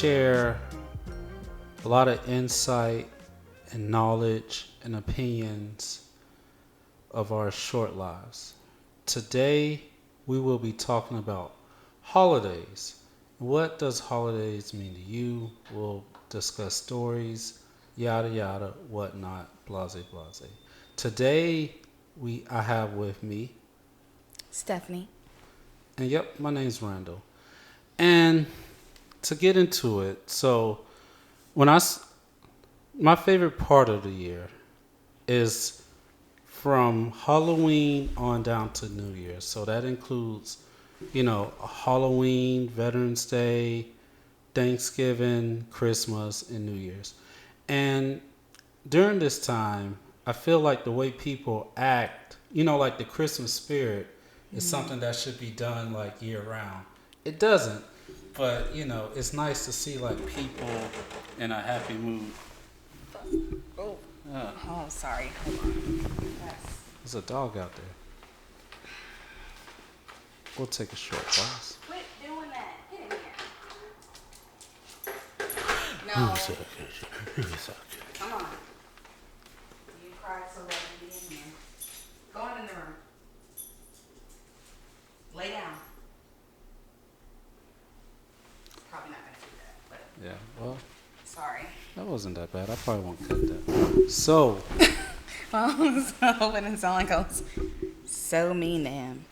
share a lot of insight and knowledge and opinions of our short lives. Today, we will be talking about holidays. What does holidays mean to you? We'll discuss stories, yada yada, whatnot, blase blase. Today, I have with me Stephanie. And yep, my name's Randall. And to get into it, so my favorite part of the year is from Halloween on down to New Year's. So that includes, Halloween, Veterans Day, Thanksgiving, Christmas, and New Year's. And during this time, I feel like the way people act, like the Christmas spirit is something that should be done like year round. It doesn't, but it's nice to see like people in a happy mood. Oh, sorry. Hold on. There's a dog out there. We'll take a short pause. Quit doing that. Get in here. No. Come on. You cried so bad you get in here. Go on in the room. Lay down. Probably not going to do that, but. Yeah, well. Sorry. That wasn't that bad. I probably won't cut that. So. Well, so it didn't sound like I was so mean to him.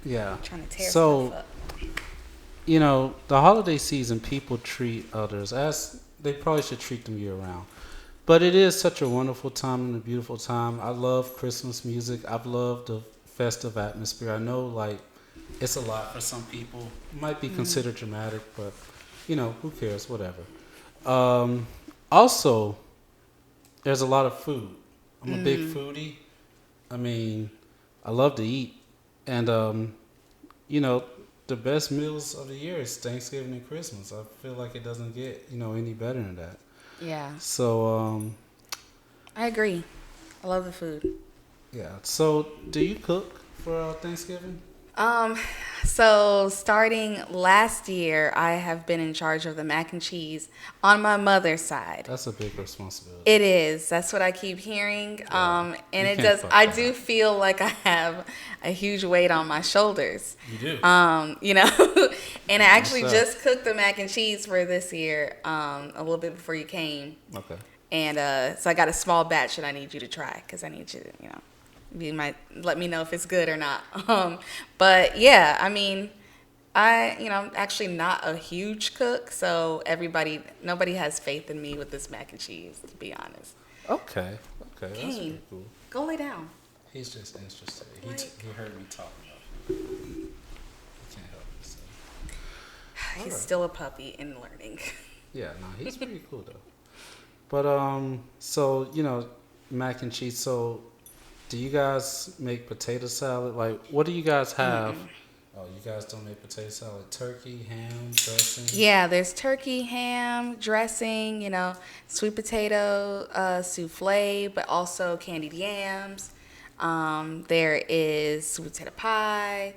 Yeah. Trying to tear stuff up. The holiday season, people treat others as they probably should treat them year round. But it is such a wonderful time and a beautiful time. I love Christmas music. I've loved the festive atmosphere. I know, it's a lot for some people. It might be considered dramatic, but, who cares? Whatever. Also, there's a lot of food. I'm a big foodie. I mean, I love to eat. And, the best meals of the year is Thanksgiving and Christmas. I feel like it doesn't get, any better than that. Yeah. So, I agree. I love the food. Yeah. So, do you cook for Thanksgiving? So starting last year, I have been in charge of the mac and cheese on my mother's side. That's a big responsibility. It is. That's what I keep hearing. Yeah. And it does. I do feel like I have a huge weight on my shoulders. You do. And I actually just cooked the mac and cheese for this year, a little bit before you came. Okay. And so I got a small batch that I need you to try because I need you to, you might let me know if it's good or not. But yeah, I mean, I'm actually not a huge cook, so nobody has faith in me with this mac and cheese, to be honest. Okay, that's Kane, pretty cool. go lay down. He's just interested. Like, He heard me talking about it. He can't help himself. He's Alright. still a puppy and learning. Yeah, no, he's pretty cool though. But so mac and cheese. So, do you guys make potato salad? Like, what do you guys have? Oh, you guys don't make potato salad? Turkey, ham, dressing? Yeah, there's turkey, ham, dressing, sweet potato souffle, but also candied yams. There is sweet potato pie,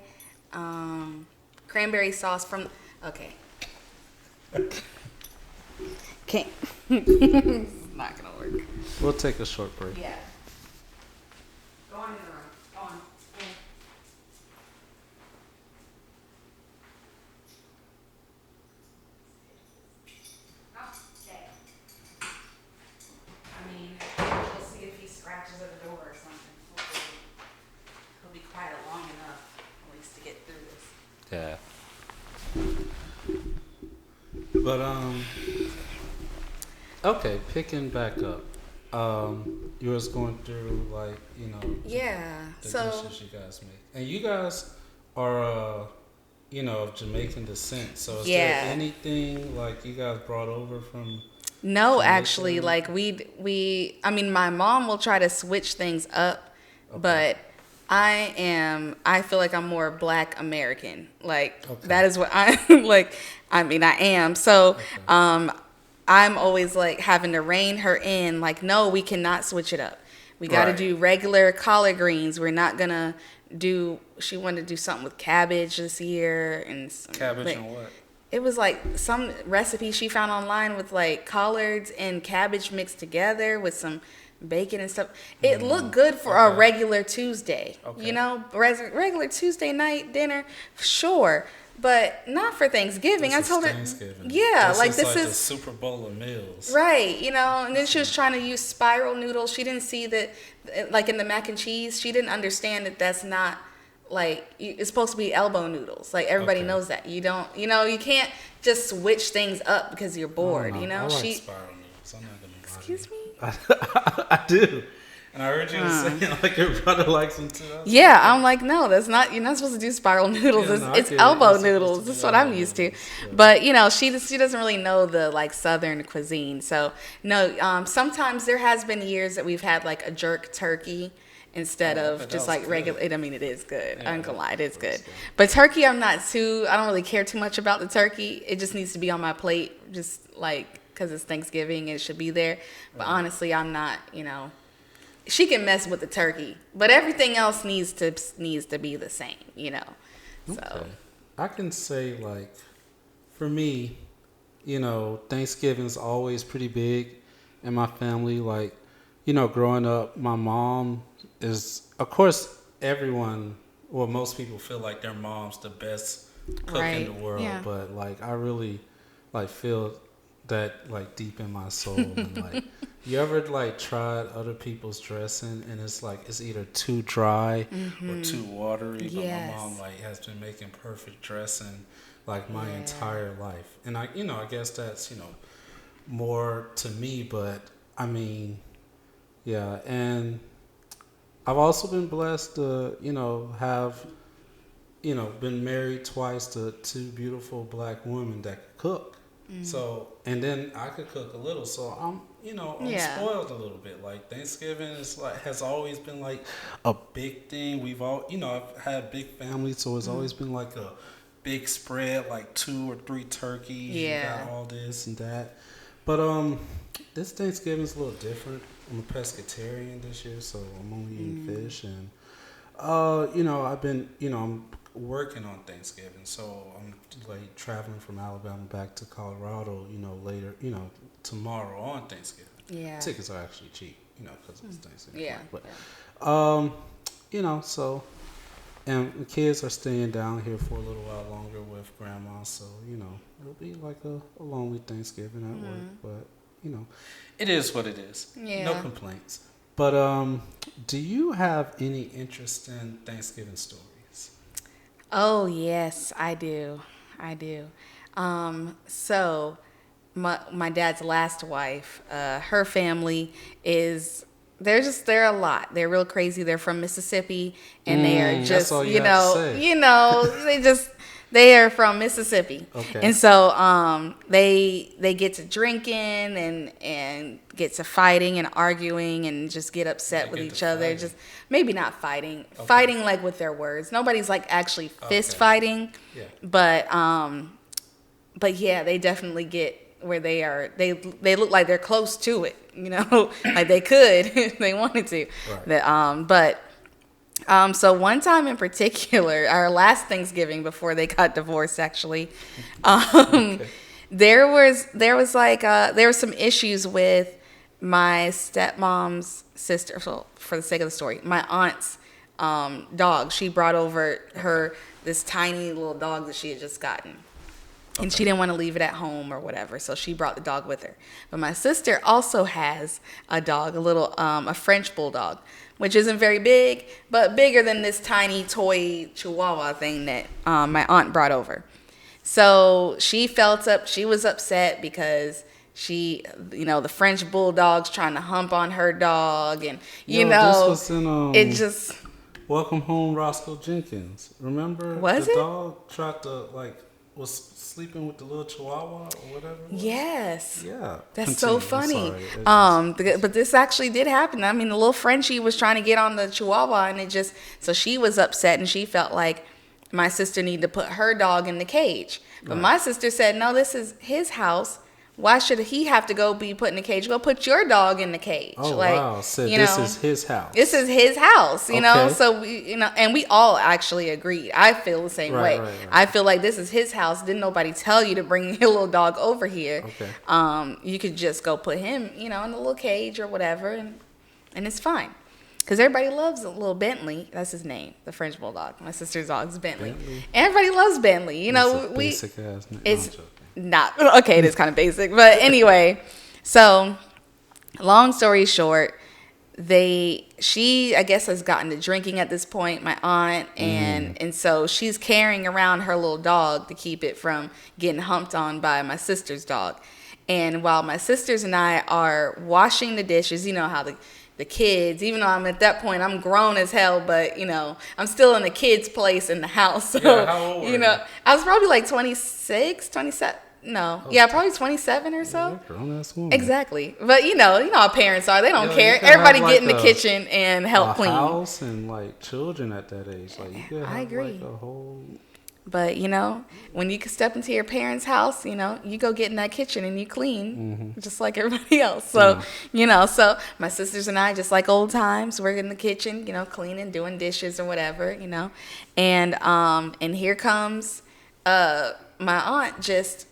cranberry sauce from. Okay. Can't. It's not gonna work. We'll take a short break. Yeah. Go on in the room. Go on. Okay. I mean, we'll see if he scratches at the door or something. Hopefully he'll be quiet long enough, at least to get through this. Yeah. But okay, picking back up. You was going through Yeah. the So dishes you guys make, and you guys are of Jamaican descent. So is there anything like you guys brought over from? no, Jamaican? actually, like I mean, my mom will try to switch things up, but I feel like I'm more Black American. Like that is what I like. I mean, I am. So, I'm always like having to rein her in. Like, no, we cannot switch it up. We got to do regular collard greens. We're not gonna do. She wanted to do something with cabbage this year and Cabbage and what? It was like some recipe she found online with like collards and cabbage mixed together with some bacon and stuff. It looked good for a regular Tuesday. Regular Tuesday night dinner, sure. But not for Thanksgiving. I told her, yeah, this is the Super Bowl of meals, right? And then she was trying to use spiral noodles. She didn't see that, like in the mac and cheese, she didn't understand that that's not like it's supposed to be elbow noodles. Like everybody knows that. You don't, you can't just switch things up because you're bored. I like spiral noodles. I'm not gonna lie. Excuse me. I do. And I heard you say like your brother likes them too. Yeah, I'm like, no, that's not. You're not supposed to do spiral noodles. It's elbow noodles. That's what I'm used to. Yeah. But she doesn't really know the like Southern cuisine. So no, sometimes there has been years that we've had like a jerk turkey instead of just like regular. I mean, it is good. I'm gonna lie, it is good. But turkey, I don't really care too much about the turkey. It just needs to be on my plate, just like because it's Thanksgiving, it should be there. But honestly, I'm not. She can mess with the turkey, but everything else needs to be the same, So okay. I can say like, for me, Thanksgiving's always pretty big in my family. Like, growing up, my mom is, of course, most people feel like their mom's the best cook in the world, but like I really like feel that like deep in my soul and like. You ever like tried other people's dressing and it's like it's either too dry or too watery? But my mom like has been making perfect dressing like my entire life, and I guess that's more to me. But I mean, yeah, and I've also been blessed to have been married twice to two beautiful Black women that could cook. So, and then I could cook a little, so I'm spoiled a little bit. Like Thanksgiving has always been like a big thing. We've I've had big families, so it's always been like a big spread, like 2 or 3 turkeys. Yeah. You got all this and that. But this Thanksgiving's a little different. I'm a pescatarian this year, so I'm only eating fish, and I've been I'm working on Thanksgiving, so I'm like traveling from Alabama back to Colorado, later, tomorrow on Thanksgiving. Yeah. Tickets are actually cheap, because it's Thanksgiving. Yeah. But, so, and the kids are staying down here for a little while longer with grandma, so, it'll be like a lonely Thanksgiving at work, but it is what it is. Yeah. No complaints. But do you have any interesting Thanksgiving stories? Oh yes, I do. I do. So my dad's last wife, her family is they're a lot. They're real crazy. They're from Mississippi, and they are just that's all you have to say. they are from Mississippi. Okay. And so they get to drinking and get to fighting and arguing and just get upset with each other. Just maybe not fighting, fighting like with their words. Nobody's like actually fist fighting, but yeah, they definitely get where they are. They look like they're close to it, like they could if they wanted to. Right. So one time in particular, our last Thanksgiving before they got divorced, actually, there was some issues with my stepmom's sister. So for the sake of the story, my aunt's dog. She brought over this tiny little dog that she had just gotten. And she didn't want to leave it at home or whatever, so she brought the dog with her. But my sister also has a dog, a French bulldog, which isn't very big, but bigger than this tiny toy Chihuahua thing that my aunt brought over. So she was upset because the French bulldog's trying to hump on her dog, and this was in, it just. Welcome Home, Roscoe Jenkins. Remember? The dog tried to was sleeping with the little Chihuahua or whatever. Yes. Yeah. That's so funny. But this actually did happen. I mean, the little Frenchie was trying to get on the Chihuahua, and so she was upset, and she felt like my sister needed to put her dog in the cage. But my sister said, no, this is his house. Why should he have to go be put in the cage? Go put your dog in the cage. Oh, wow. So this is his house. This is his house, you know? So, and we all actually agreed. I feel the same way. Right. I feel like this is his house. Didn't nobody tell you to bring your little dog over here? Okay. You could just go put him, in a little cage or whatever, and it's fine. Because everybody loves a little Bentley. That's his name, the French bulldog. My sister's dog's Bentley. Everybody loves Bentley. Basic ass name. It's not okay. It is kind of basic, but anyway. So, long story short, she I guess has gotten to drinking at this point. My aunt and so she's carrying around her little dog to keep it from getting humped on by my sister's dog. And while my sisters and I are washing the dishes, you know how the kids, even though I'm at that point, I'm grown as hell, but, I'm still in a kid's place in the house. So, how old were you? I was probably like 26, 27. No. Probably 27 or so. Grown-ass woman. Exactly. But, how parents are. They don't care. Everybody get in the kitchen and help clean. House and, children at that age. You could have, I agree. a whole... But, when you can step into your parents' house, you go get in that kitchen and you clean just like everybody else. So, so my sisters and I, just like old times, we're in the kitchen, cleaning, doing dishes or whatever, And here comes my aunt just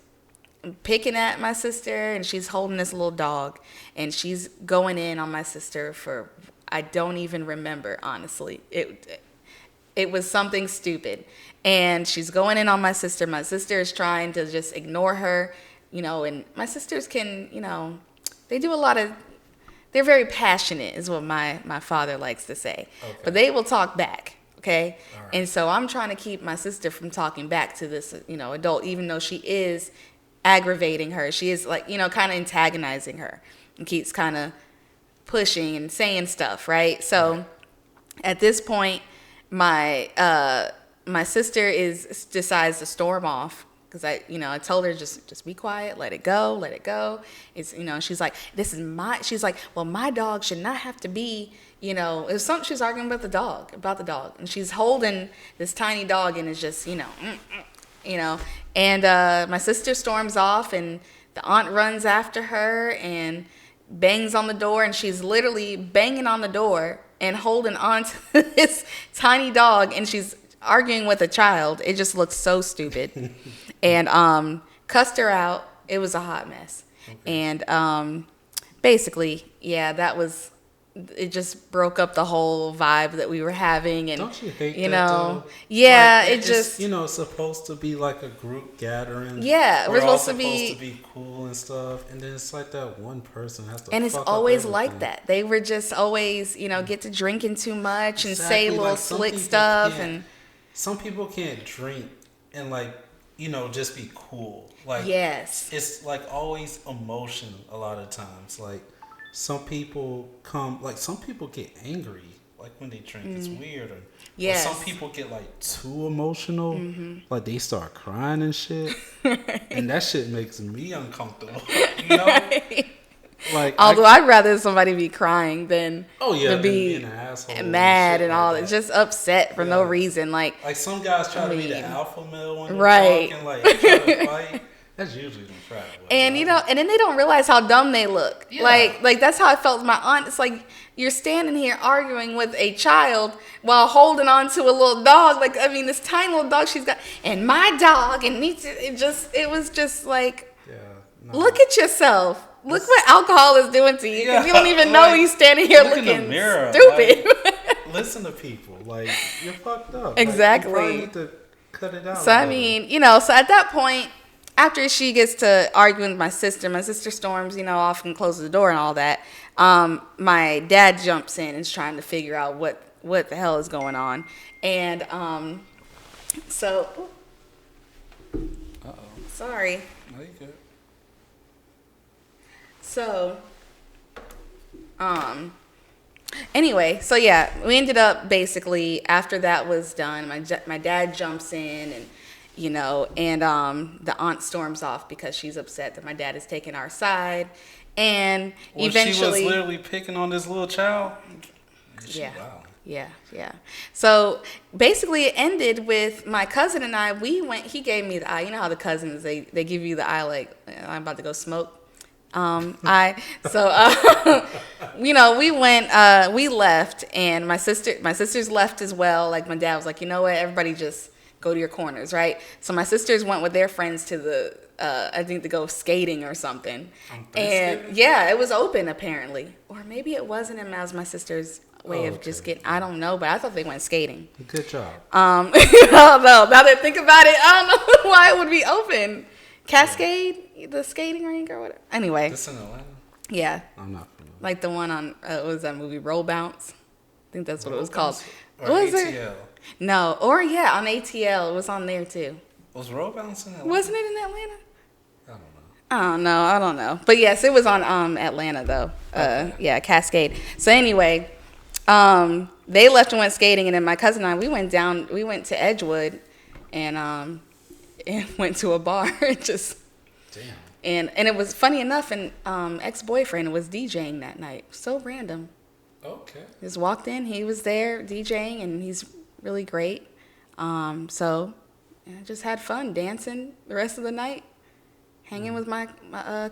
picking at my sister, and she's holding this little dog, and she's going in on my sister for, I don't even remember, honestly. It was something stupid. And she's going in on my sister. My sister is trying to just ignore her, and my sisters can, they do a lot of, they're very passionate is what my father likes to say. Okay. But they will talk back, okay? Right. And so I'm trying to keep my sister from talking back to this, adult, even though she is aggravating her. She is kind of antagonizing her and keeps kind of pushing and saying stuff, right? So at this point, my sister decides to storm off because I told her just be quiet, let it go. It's she's like, she's like, well, my dog should not have to be, it was something she was arguing about the dog, and she's holding this tiny dog, and it's just and my sister storms off, and the aunt runs after her and bangs on the door, and she's literally banging on the door and holding on to this tiny dog, and she's arguing with a child. It just looks so stupid. And cussed her out. It was a hot mess. Okay. And basically, that was it just broke up the whole vibe that we were having. And don't you hate you that know, though? yeah, Like, it just it's supposed to be like a group gathering. yeah, We're all supposed supposed to be cool and stuff, and then it's like that one person has to. and it's fuck always up like everything. that. They were just always, get to drinking too much and say Exactly, little like, some slick people stuff. can't- And Some people can't drink and just be cool. Like yes, it's like always emotion a lot of times. Like some people some people get angry like when they drink. It's weird. Or yes, some people get like too emotional. Like they start crying and shit. And that shit makes me uncomfortable. You know? Like although I'd rather somebody be crying than than be being an asshole mad and like all that. that, just upset for no reason. Like some guys try to be the mean, alpha male when they're right. talking, like try to fight. That's usually the frat boys. And and then they don't realize how dumb they look. Yeah. Like that's how I felt with my aunt. It's like you're standing here arguing with a child while holding on to a little dog. Like, I mean, this tiny little dog she's got, and my dog, and it was just like, look at yourself. Look what alcohol is doing to you. Because you don't even know you standing here looking in the mirror, stupid. Listen to people. Like, you're fucked up. Exactly. Like, you probably need to cut it out. So, I mean, so at that point, after she gets to arguing with my sister storms, off and closes the door and all that, my dad jumps in and is trying to figure out what the hell is going on. And so, sorry. No, you good. So, anyway, so yeah, we ended up basically, after that was done, my dad jumps in and, the aunt storms off because she's upset that my dad is taking our side. And eventually, she was literally picking on this little child. Yeah. Wow. Yeah. So basically it ended with my cousin and I, he gave me the eye. You know how the cousins, they give you the eye like, I'm about to go smoke. We left, and my sisters left as well. Like my dad was like, you know what, everybody just go to your corners, right? So my sisters went with their friends to I think to go skating or something. And yeah, it was open apparently. Or maybe it wasn't, and that was my sister's way of just getting, I don't know, but I thought they went skating. Good job. I don't know. Now that I think about it, I don't know why it would be open. Cascade, the skating rink or whatever. Anyway. This in Atlanta? Yeah. I'm not familiar. Like the one on, what was that movie, Roll Bounce? I think that's what it was called. Or what was ATL? it? No. Or yeah, on ATL. It was on there too. Was Roll Bounce in Atlanta? Wasn't it in Atlanta? I don't know. But yes, it was on Atlanta though. Okay. Yeah, Cascade. So anyway, they left and went skating, and then my cousin and I, we went to Edgewood and went to a bar. Just damn. And it was funny enough, an ex-boyfriend was DJing that night. So random. Okay. Just walked in, he was there DJing, and he's really great. So I just had fun dancing the rest of the night, hanging with my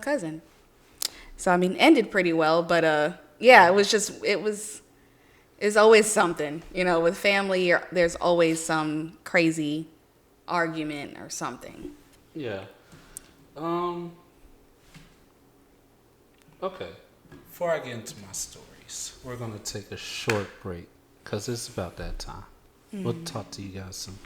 cousin. So I mean, ended pretty well, but yeah, it's always something, with family. There's always some crazy argument or something. Yeah. Okay. Before I get into my stories, we're gonna take a short break because it's about that time. We'll talk to you guys soon.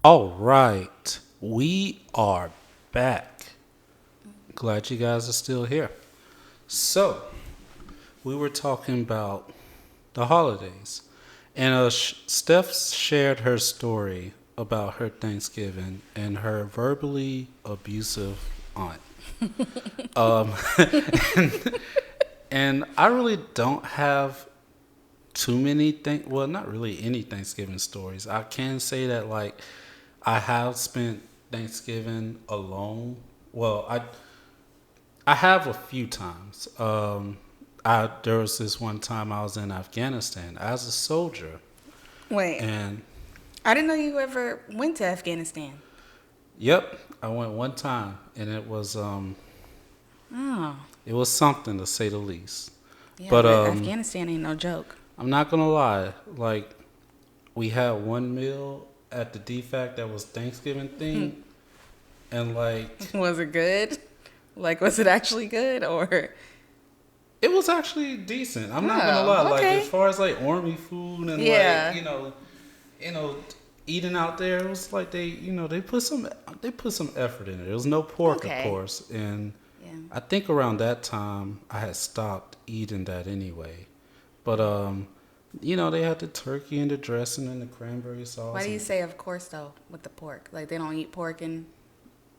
All right, we are back. Glad you guys are still here. So, we were talking about the holidays, and Steph shared her story about her Thanksgiving and her verbally abusive aunt. And I really don't have too many not really any Thanksgiving stories. I can say that I have spent Thanksgiving alone. Well, I have a few times. There was this one time I was in Afghanistan as a soldier. Wait. And I didn't know you ever went to Afghanistan. Yep, I went one time, and it was it was something to say the least. Yeah, but Afghanistan ain't no joke. I'm not gonna lie, we had one meal at the DFAC that was Thanksgiving themed, and like, was it good? Like, was it actually good or? it was actually decent. I'm not gonna lie. Okay. Like, as far as like army food and like you know, eating out there, it was like they put some effort in it. There was no pork, of course, and I think around that time I had stopped eating that anyway. But they had the turkey and the dressing and the cranberry sauce. Why do you say of course though with the pork? Like they don't eat pork in?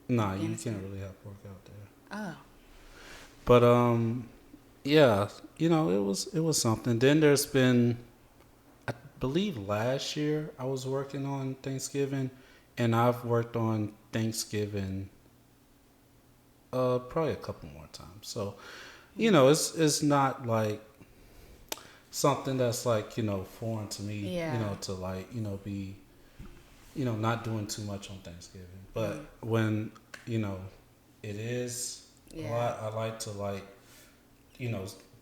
Nah, you can't really have pork out there. Oh. But yeah, it was something. Then there's been, I believe last year I was working on Thanksgiving, and I've worked on Thanksgiving probably a couple more times. So, it's not like something that's like, foreign to me, to like, be, not doing too much on Thanksgiving. But when, it is a lot, I like to like,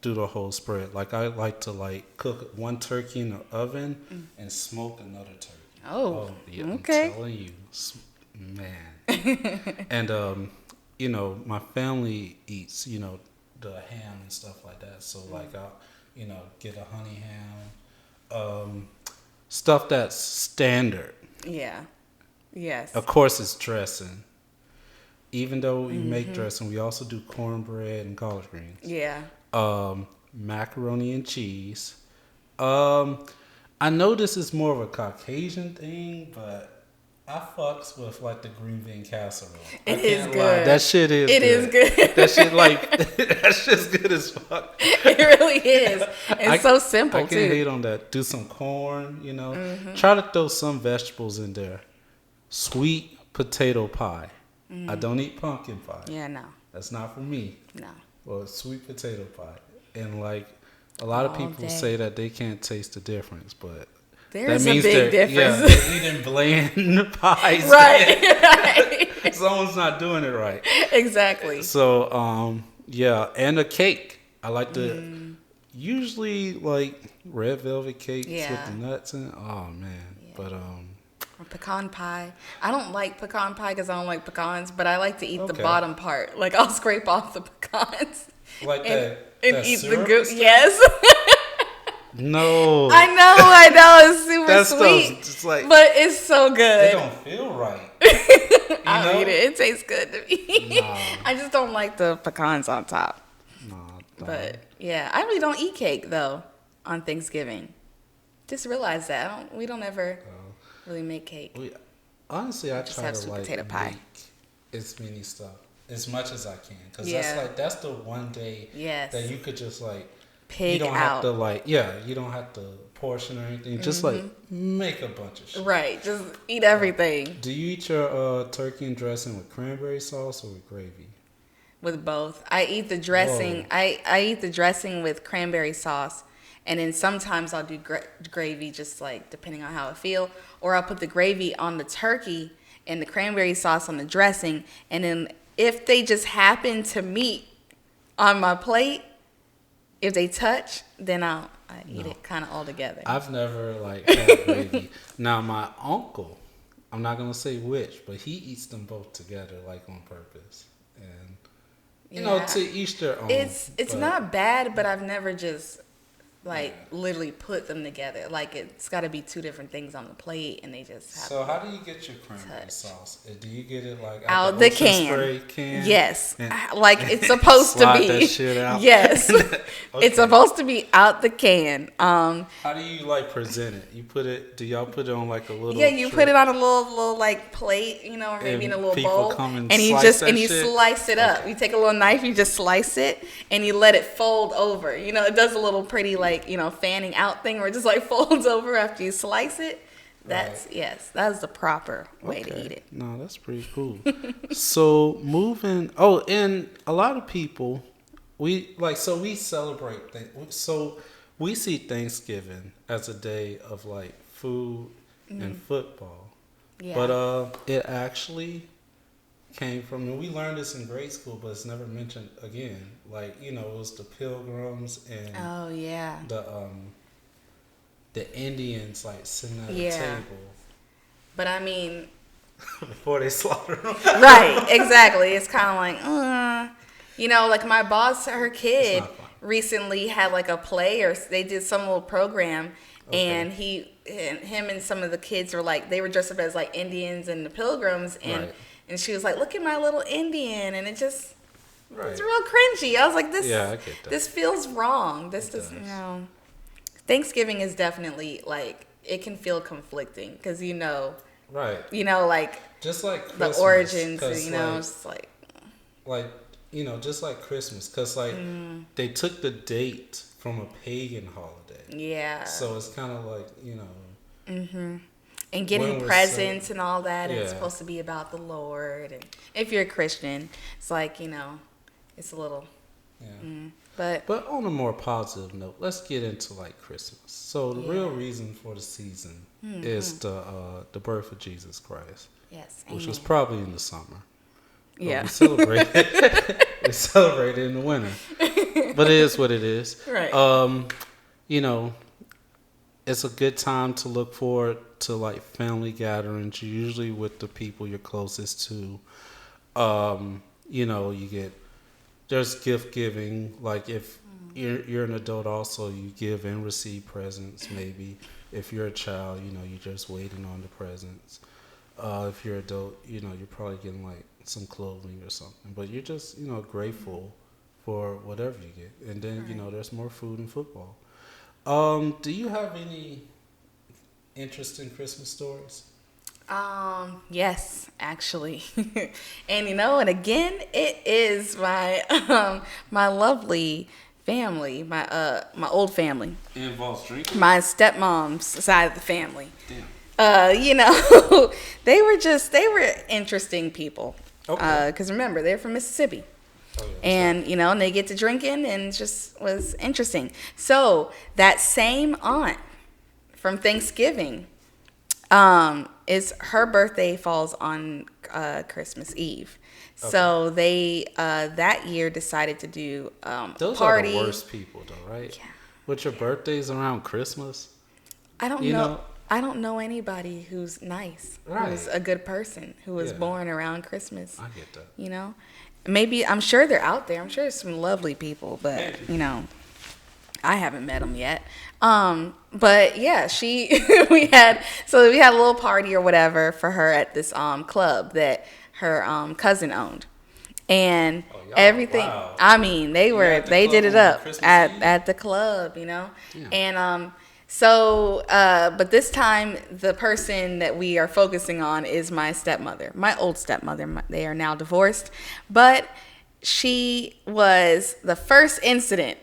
do the whole spread. Like I like to like cook one turkey in the oven and smoke another turkey. Oh yeah, okay. I'm telling you, man. And my family eats, the ham and stuff like that. So like I'll, get a honey ham, stuff that's standard. Yeah. Yes. Of course, it's dressing. Even though we make dressing, we also do cornbread and collard greens. Yeah. Macaroni and cheese. I know this is more of a Caucasian thing, but I fucks with like the green bean casserole. It is good. That shit is good. It is good. That shit that shit's good as fuck. It really is. It's so simple too. I can't hate on that. Do some corn, Try to throw some vegetables in there. Sweet potato pie. I don't eat pumpkin pie. Yeah, no. That's not for me. No. Well, sweet potato pie. And like a lot of people say that they can't taste the difference, but there's a big difference. Yeah, they're eating bland pies. Right. Someone's not doing it right. Exactly. So, and a cake. I like to usually like red velvet cakes with the nuts in it. Oh man. Yeah. But or pecan pie. I don't like pecan pie because I don't like pecans, but I like to eat the bottom part. Like I'll scrape off the pecans. Like and that eat syrup the goose. Yes. No. I know. It's super that sweet. Just like, but it's so good. It don't feel right. I'll eat it. It tastes good to me. Nah. I just don't like the pecans on top. Nah. But yeah, I really don't eat cake though on Thanksgiving. Just realize that we don't ever really make cake. Honestly, I try to like potato pie. Make as many stuff as much as I can, because that's the one day that you could just like pig you don't out. Have to like you don't have to portion or anything. Just like make a bunch of shit. Right, just eat everything. Do you eat your turkey and dressing with cranberry sauce or with gravy? With both. I eat the dressing. I eat the dressing with cranberry sauce. And then sometimes I'll do gravy, just like depending on how I feel. Or I'll put the gravy on the turkey and the cranberry sauce on the dressing. And then if they just happen to meet on my plate, if they touch, then I eat it kind of all together. I've never like had gravy. Now my uncle, I'm not gonna say which, but he eats them both together like on purpose. And you know, to each their own. It's not bad, but I've never just literally put them together. Like it's got to be two different things on the plate, and they just have. So how do you get your cranberry sauce? Do you get it like out the can? Yes, like it's supposed to be. That shit out. Yes, it's supposed to be out the can. How do you like present it? You put it? Do y'all put it on like a little? Yeah, you put it on a little like plate, or maybe in a little bowl, and you slice it up. You take a little knife, you just slice it, and you let it fold over. It does a little pretty fanning out thing where it just like folds over after you slice it. That's the proper way to eat it. No, that's pretty cool. So moving. Oh, and a lot of people, we celebrate. So we see Thanksgiving as a day of like food and football. Yeah. But it actually came from, and we learned this in grade school, but it's never mentioned again. Like, it was the Pilgrims and the Indians like sitting at a Yeah. table But I mean, before they slaughter them. right, exactly. It's kind of like, you know, like my boss, her kid recently had like a play, or they did some little program, and him and some of the kids were like, they were dressed up as like Indians and the Pilgrims, and and she was like, look at my little Indian, and it just, it's real cringy. I was like, I get that. This feels wrong. This does, you know, Thanksgiving is definitely like, it can feel conflicting because you know, like just like Christmas, the origins, you know, it's like you know, just like Christmas, because like they took the date from a pagan holiday. Yeah. So it's kind of like, you know. Mm-hmm. And getting presents and all that. And it's supposed to be about the Lord. And if you're a Christian, it's like, you know, it's a little. Yeah. But on a more positive note, let's get into like Christmas. So the real reason for the season is the birth of Jesus Christ. Yes. Which was probably in the summer. Yeah. We celebrate in the winter. But it is what it is. Right. You know, it's a good time to look forward to like family gatherings, usually with the people you're closest to. You know, there's gift giving. Like if you're an adult also, you give and receive presents maybe. If you're a child, you know, you're just waiting on the presents. If you're adult, you know, you're probably getting like some clothing or something. But you're just, you know, grateful for whatever you get. And then, you know, there's more food and football. Do you have any interesting Christmas stories? Yes, actually. And you know, and again, it is my my lovely family, my old family. It involves drinking? My stepmom's side of the family. Damn. You know, they were interesting people. Okay. Because remember, they're from Mississippi. Oh, yeah, and, you know, and they get to drinking and it just was interesting. So that same aunt from Thanksgiving, is her birthday falls on Christmas Eve. Okay. So they that year decided to do those party. Are the worst people though, right? Yeah. With your birthdays around Christmas? I don't know. I don't know anybody who's nice, who's a good person, who was born around Christmas. I get that. You know? Maybe, I'm sure they're out there. I'm sure there's some lovely people, but, you know, I haven't met them yet. But yeah, we had a little party or whatever for her at this club that her cousin owned. And everything, wow. I mean, they did it up at the club, you know? Yeah. And so, but this time, the person that we are focusing on is my stepmother, my old stepmother. They are now divorced, but she was the first incident.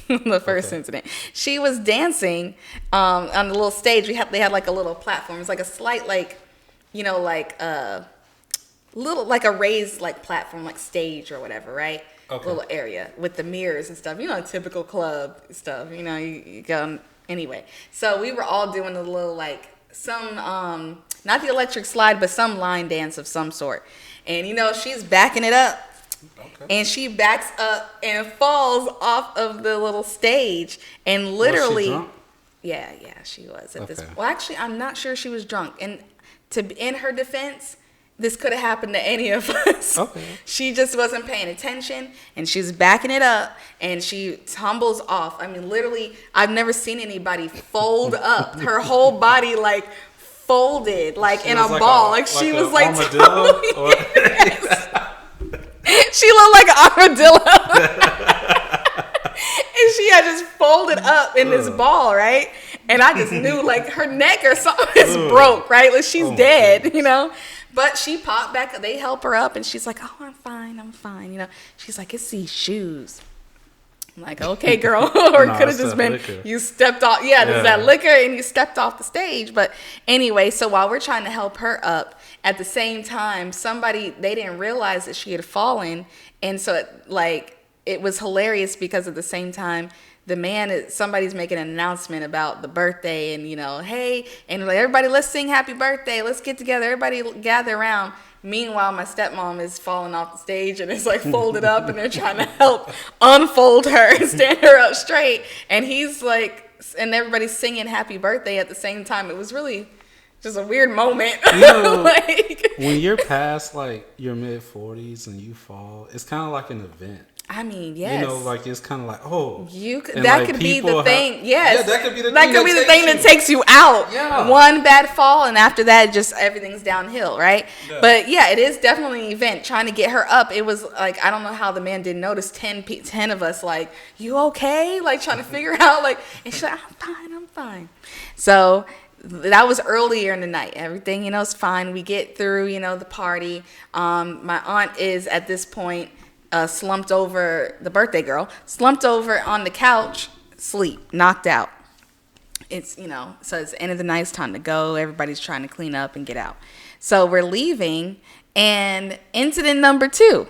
Incident. She was dancing on the little stage. They had like a little platform. It's like a slight, like, you know, like little, like a raised like platform, like stage or whatever, right? Okay. Little area with the mirrors and stuff. You know, typical club stuff. You know, you go. Anyway, so we were all doing a little, like, some, not the electric slide, but some line dance of some sort. And, you know, she's backing it up. Okay. And she backs up and falls off of the little stage. And literally. Was she drunk? Yeah, she was at this. Well, actually, I'm not sure she was drunk. And in her defense, this could have happened to any of us. Okay. She just wasn't paying attention, and she's backing it up, and she tumbles off. I mean, literally, I've never seen anybody fold up. Her whole body, like, folded, like, she in a ball. Like she was, like, armadillo? Yes. She looked like an armadillo. And she had just folded up in this ball, right? And I just knew, like, her neck or something is broke, right? Like, she's dead, you know? But she popped back up. They help her up, and she's like, oh, I'm fine, you know? She's like, it's these shoes. I'm like, okay, girl. Or it could have just been liquor. You stepped off. Yeah, there's that liquor, and you stepped off the stage. But anyway, so while we're trying to help her up, at the same time, they didn't realize that she had fallen. And so, it was hilarious because at the same time, somebody's making an announcement about the birthday and, you know, hey, and like, everybody, let's sing happy birthday. Let's get together. Everybody gather around. Meanwhile, my stepmom is falling off the stage and it's like folded up and they're trying to help unfold her and stand her up straight. And he's like and everybody's singing happy birthday at the same time. It was really just a weird moment. You know, like, when you're past like your mid-40s and you fall, it's kind of like an event. I mean, yes. You know, like it's kind of like, oh, that like could be the thing. Yes, yeah, that could be the thing that takes you out. Yeah. One bad fall, and after that, just everything's downhill, right? Yeah. But yeah, it is definitely an event. Trying to get her up, it was like, I don't know how the man didn't notice. 10 of us, like, you okay? Like trying to figure out, like, and she's like, I'm fine. So that was earlier in the night. Everything, you know, is fine. We get through, you know, the party. My aunt is at this point. Slumped over, the birthday girl, slumped over on the couch, sleep, knocked out. It's, you know, so it's the end of the night, it's time to go. Everybody's trying to clean up and get out. So we're leaving, and incident number 2.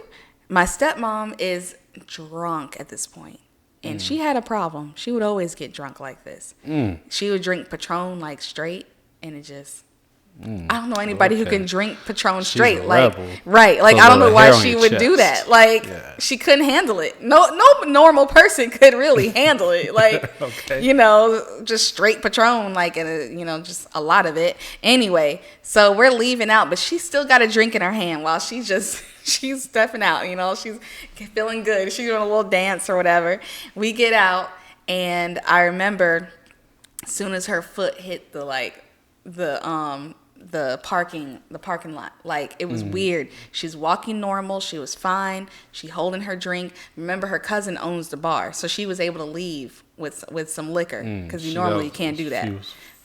My stepmom is drunk at this point, and she had a problem. She would always get drunk like this. She would drink Patron like straight, and it just... I don't know anybody who can drink Patron straight. Like, right. Like, I don't know why she would do that. Like, she couldn't handle it. No normal person could really handle it. Like, you know, just straight Patron, like, you know, just a lot of it. Anyway, so we're leaving out, but she's still got a drink in her hand while she's stepping out, you know, she's feeling good. She's doing a little dance or whatever. We get out, and I remember as soon as her foot hit the parking lot, like, it was weird. She's walking normal, she was fine, she holding her drink. Remember, her cousin owns the bar, so she was able to leave with some liquor, because you can't do that.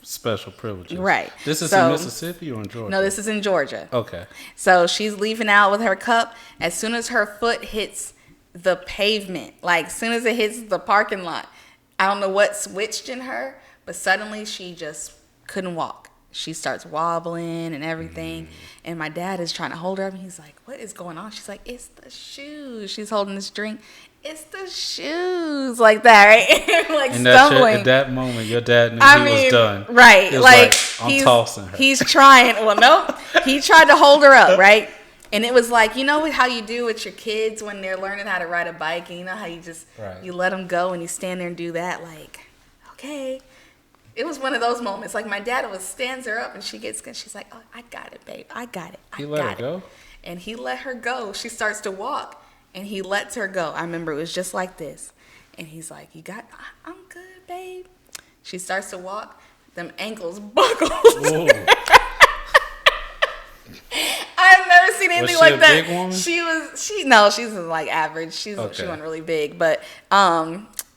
Special privileges, right? This is in Mississippi or in Georgia? No, this is in Georgia. Okay. So she's leaving out with her cup. As soon as her foot hits the pavement, like as soon as it hits the parking lot, I don't know what switched in her, but suddenly she just couldn't walk. She starts wobbling and everything. And my dad is trying to hold her up. And he's like, what is going on? She's like, it's the shoes. She's holding this drink. It's the shoes. Like that, right? Like, and stumbling. At that moment, your dad knew he was done. Right. Like, I'm tossing her. He's trying. Well, nope. He tried to hold her up, right? And it was like, you know how you do with your kids when they're learning how to ride a bike? And you know how you just, you let them go and you stand there and do that? Like, okay. It was one of those moments. Like, my dad stands her up, and she's like, oh, I got it, babe. I got it. He let her go? And he let her go. She starts to walk, and he lets her go. I remember it was just like this. And he's like, I'm good, babe. She starts to walk. Them ankles buckled. I've never seen anything like that. Big woman? She's like average. She wasn't really big, but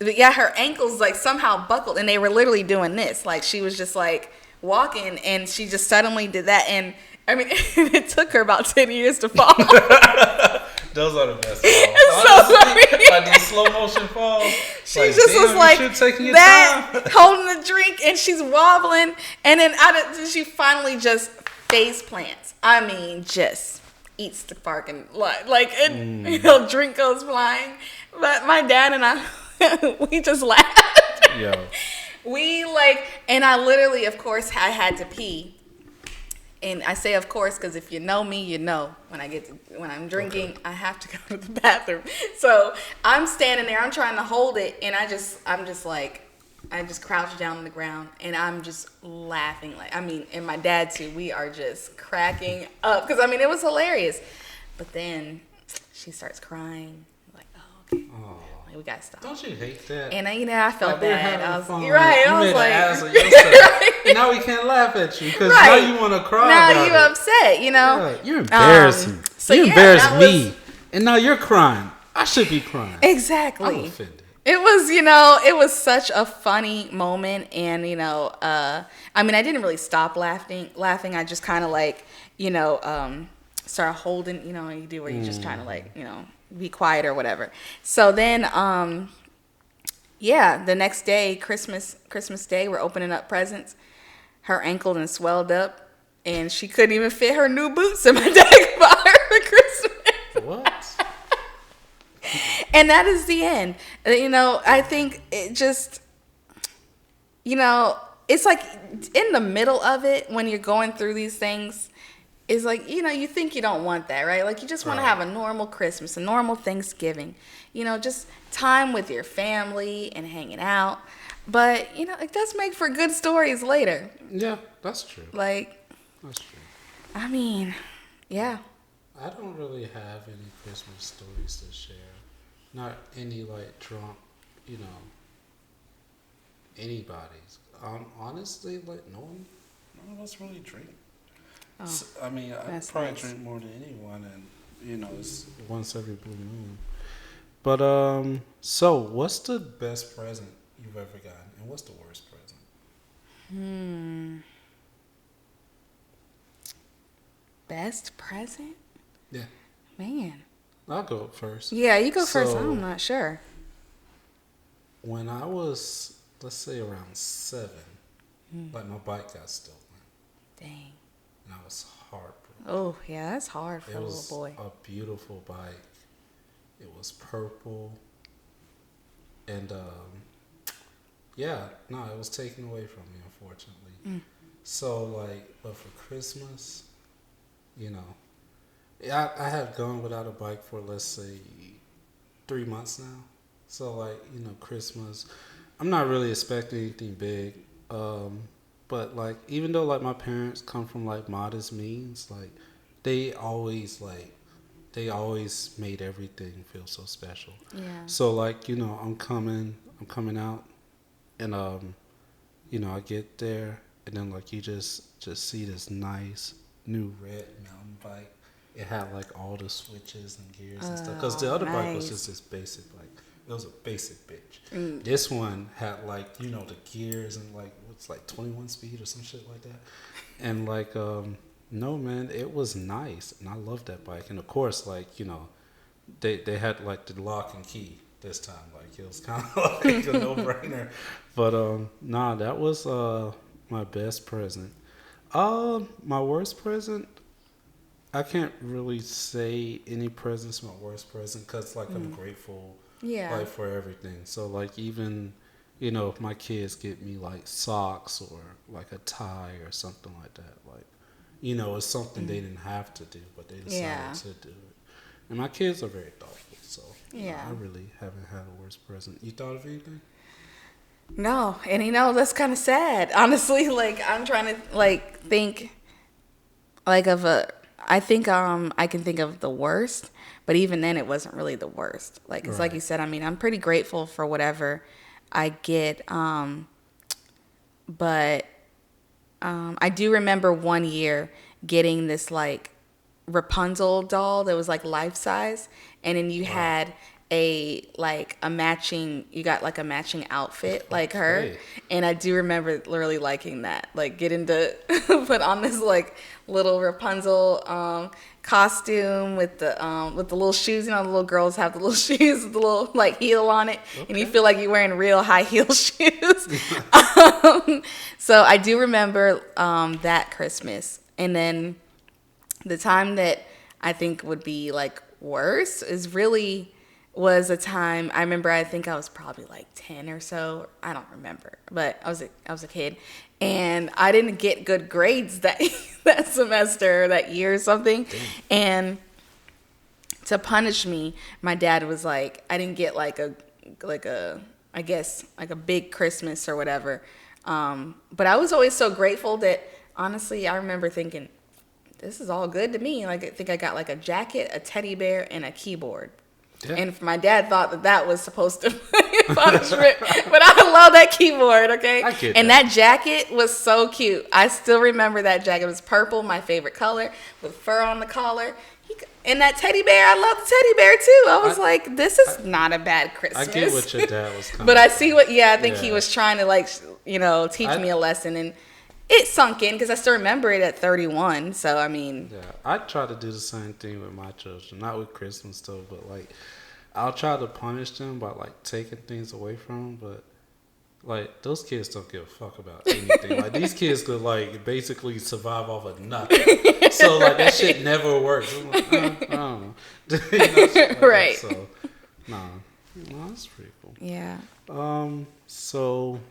yeah, her ankles like somehow buckled, and they were literally doing this. Like, she was just like walking, and she just suddenly did that. And I mean, it took her about 10 years to fall. Those are the best falls. Like these slow motion falls. She like, just was like that, holding the drink, and she's wobbling, and then she finally just face plants. I mean, just eats the parking lot. Like, drink goes flying. But my dad and I, we just laughed. Yo. And I literally, of course, I had to pee. And I say, of course, because if you know me, you know when I'm drinking, I have to go to the bathroom. So I'm standing there, I'm trying to hold it, and I just crouch down on the ground, and I'm just laughing. And my dad too. We are just cracking up because it was hilarious. But then she starts crying. I'm like, oh, okay. Oh. We gotta stop. Don't you hate that? And I felt bad. I was fun. Right. You I was made an ass of yourself. Right. And now we can't laugh at you because now you want to cry. Now you're upset. Yeah, you're embarrassing. You embarrassed me, and now you're crying. I should be crying. Exactly. I'm offended. It was, it was such a funny moment, and I didn't really stop laughing. I just kind of started holding. You do where you're just trying to be quiet or whatever. So then, the next day, Christmas Day, we're opening up presents. Her ankle then swelled up, and she couldn't even fit her new boots in my dad bought her for Christmas. What? And that is the end. I think it just, it's like in the middle of it when you're going through these things. Is like, you think you don't want that, right? Like, you just want to have a normal Christmas, a normal Thanksgiving, just time with your family and hanging out. But, it does make for good stories later. Yeah, that's true. That's true. I mean, yeah. I don't really have any Christmas stories to share. Not any drunk, you know, anybody's. Honestly, no one of us really drink. Oh, I mean, I probably drink more than anyone, and it's once every blue moon. But so what's the best present you've ever gotten, and what's the worst present? Best present? Yeah. Man. I'll go first. Yeah, you go first. I'm not sure. When I was, let's say, around 7, my bike got stolen. Dang. And I was heartbroken. Oh, yeah, that's hard for a little boy. It was a beautiful bike. It was purple. And, it was taken away from me, unfortunately. So, but for Christmas, I have gone without a bike for, let's say, 3 months now. So, Christmas, I'm not really expecting anything big. But, even though, my parents come from, modest means, they always, they always made everything feel so special. Yeah. So, I'm coming out, and, I get there, and then, you just see this nice new red mountain bike. It had all the switches and gears and stuff. Because the other bike was just this basic, it was a basic bitch. This one had the gears and what's 21 speed or some shit like that. And no man, it was nice, and I loved that bike. And of course, they had the lock and key this time. It was kind of a no brainer. But that was my best present. My worst present, I can't really say any present's my worst present because I'm grateful for everything. So even if my kids get me socks or a tie or something like that, it's something they didn't have to do, but they decided to do it. And my kids are very thoughtful, so I really haven't had a worse present. You thought of anything? No, and that's kind of sad. Honestly, I'm trying to think of I think I can think of the worst, but even then it wasn't really the worst. It's like you said, I mean, I'm pretty grateful for whatever I get. But I do remember one year getting this Rapunzel doll that was life size, and then you had a matching, you got a matching outfit her, and I do remember literally liking that, getting to put on this little Rapunzel costume with the little shoes. The little girls have the little shoes with the little heel on it, and you feel like you're wearing real high heel shoes. So I do remember that Christmas. And then the time that I think would be worse was a time I remember. I think I was probably 10 or so. I don't remember, but I was a kid, and I didn't get good grades that that semester, that year or something. Damn. And to punish me, my dad was I didn't get I guess a big Christmas or whatever. But I was always so grateful that honestly I remember thinking, this is all good to me. I think I got a jacket, a teddy bear, and a keyboard. Yeah. And my dad thought that was supposed to be punishment. But I love that keyboard, okay? I get that jacket was so cute. I still remember that jacket. It was purple, my favorite color, with fur on the collar. And that teddy bear, I love the teddy bear too. I was this is not a bad Christmas. I get what your dad was coming But I see I think he was trying to teach me a lesson, and it sunk in because I still remember it at 31. So I mean, I try to do the same thing with my children, not with Christmas though, but I'll try to punish them by taking things away from them, but those kids don't give a fuck about anything. These kids could basically survive off of nothing. So that shit never works. I'm I don't know. Right. That. So that's pretty cool. Yeah. So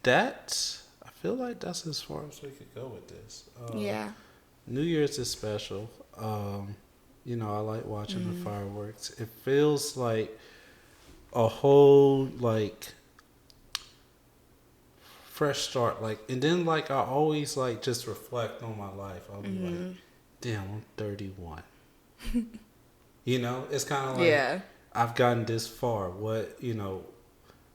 that, I feel like that's as far as we could go with this. Yeah. New Year's is special. I like watching the fireworks. It feels like a whole fresh start. Like, and then like I always like just reflect on my life. I'll be like, Mm-hmm. damn, I'm 31. You know, it's kind of like Yeah. I've gotten this far. What,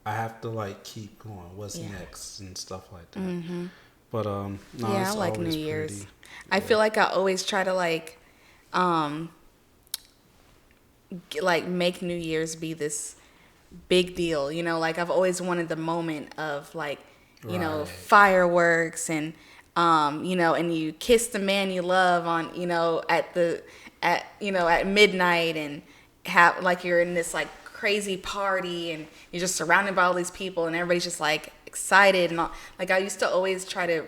I have to like keep going. What's Yeah. next and stuff like that. Mm-hmm. But no, Yeah, I it's like New always Year's. pretty. I Yeah. feel like I always try to um, make New Year's be this big deal. You know, like I've always wanted the moment of like, Right. fireworks and and you kiss the man you love on, at midnight and have like you're in this like crazy party and you're just surrounded by all these people and everybody's just like excited and all. Like I used to always try to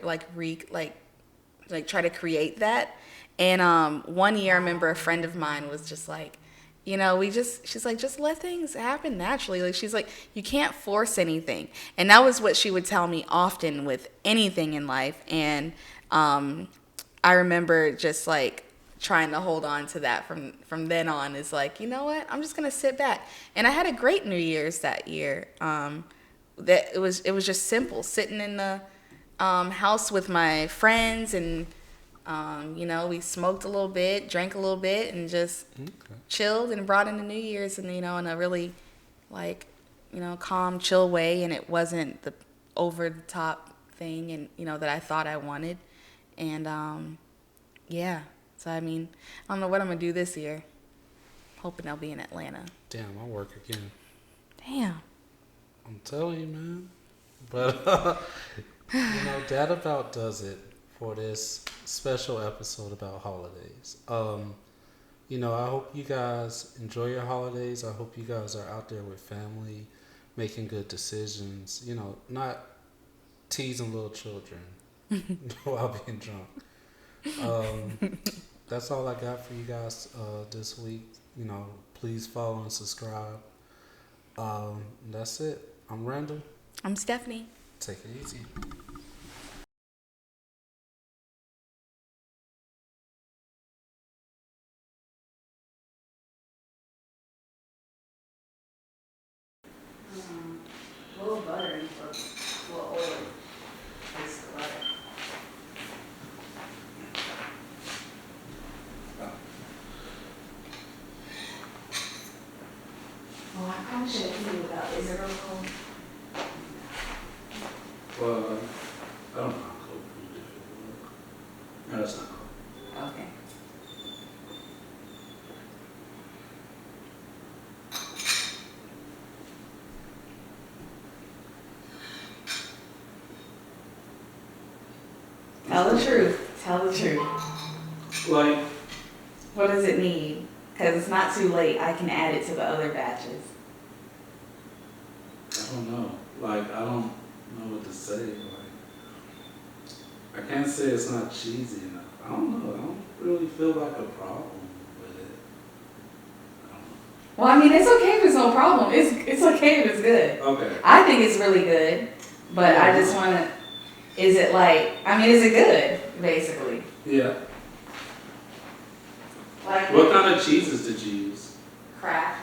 try to create that. And one year I remember a friend of mine was just like, she's like, just let things happen naturally. Like, she's like, you can't force anything. And that was what she would tell me often with anything in life. And I remember just like trying to hold on to that from then on is like, you know what? I'm just going to sit back. And I had a great New Year's that year. That it was just simple, sitting in the house with my friends and we smoked a little bit, drank a little bit, and just chilled and brought in the New Year's and, in a really, like, calm, chill way. And it wasn't the over the top thing and, that I thought I wanted. And, yeah. So, I mean, I don't know what I'm going to do this year. Hoping I'll be in Atlanta. Damn, I'll work again. Damn. I'm telling you, man. But, that about does it for this special episode about holidays. I hope you guys enjoy your holidays. I hope you guys are out there with family, making good decisions. Not teasing little children while being drunk. That's all I got for you guys this week. Please follow and subscribe. That's it. I'm Randall. I'm Stephanie. Take it easy. A little butter and a little oil. Taste the butter. Well, I probably should have eaten without. Is it really cold? Well, I don't know how cold food is. No, it's not cold. Okay. Tell the truth. Tell the truth. Like, What does it need? Because it's not too late. I can add it to the other batches. I don't know. Like, I don't know what to say. Like, I can't say it's not cheesy enough. I don't know. I don't really feel like a problem with it. I don't know. Well, I mean, it's okay if it's no problem. It's okay if it's good. Okay. I think it's really good, but I just want to. Is it is it good? Basically. Yeah. Like. What kind of cheeses did you use? Kraft,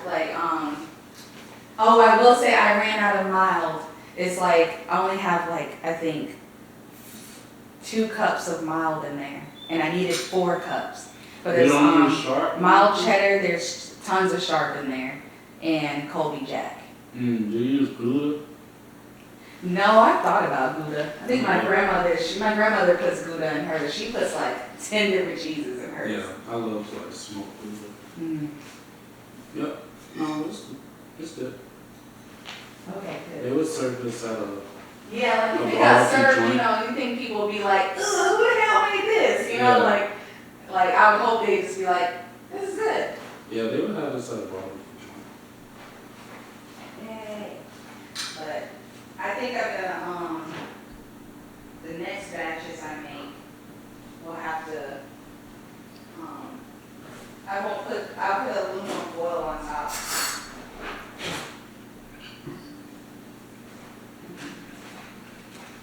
Oh, I will say I ran out of mild. It's like I only have I think 2 cups of mild in there, and I needed 4 cups. But there's mild cheddar. There's tons of sharp in there, and Colby Jack. Do you use Gouda? No, I thought about Gouda. I think my grandmother puts Gouda in hers. She puts 10 different cheeses in hers. Yeah, I love smoked Gouda. Yep. No, it's good. Okay, good. They would serve this at a Yeah, if it got served, you think people would be like, ugh, who the hell made this? Yeah. I would hope they'd just be like, this is good. Yeah, they would have this at a barbecue joint. Yay. But I think I'm gonna, the next batches I make will have to, I'll put aluminum foil on top.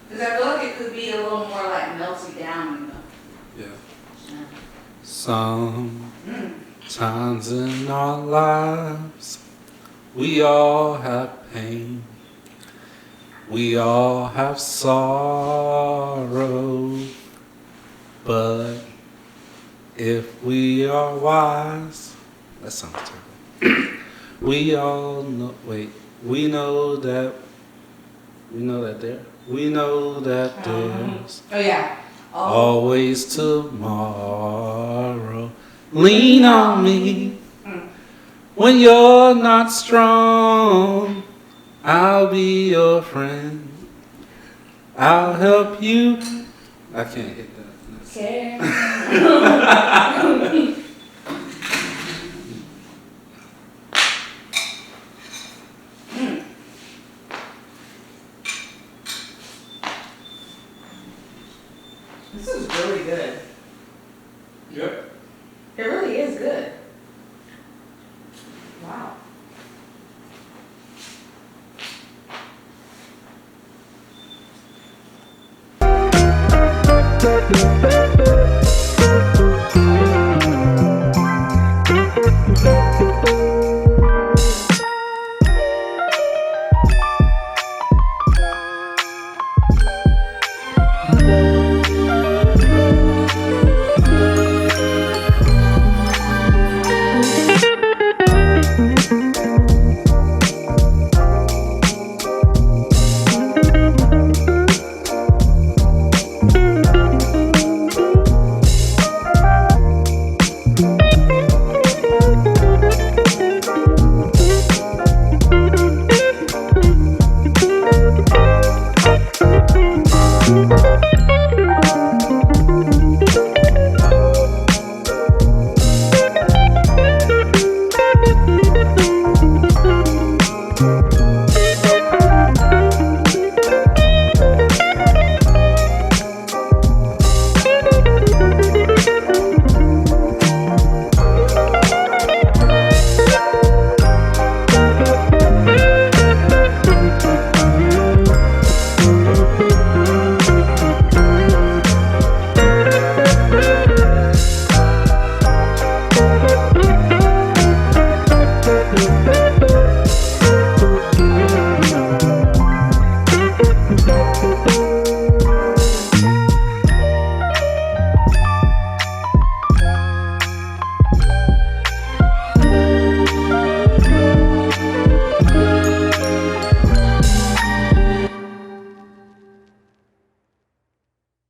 Because I feel like it could be a little more melty down, Yeah. Yeah. Sometimes in our lives, we all have pain. We all have sorrow, but if we are wise, that sounds terrible. We all know. Wait, we know that. We know that there. We know that there's. Oh yeah. Always tomorrow. Lean on me when you're not strong. I'll be your friend. I'll help you. I can't hit that. Okay. This is really good. Yep. It really is good.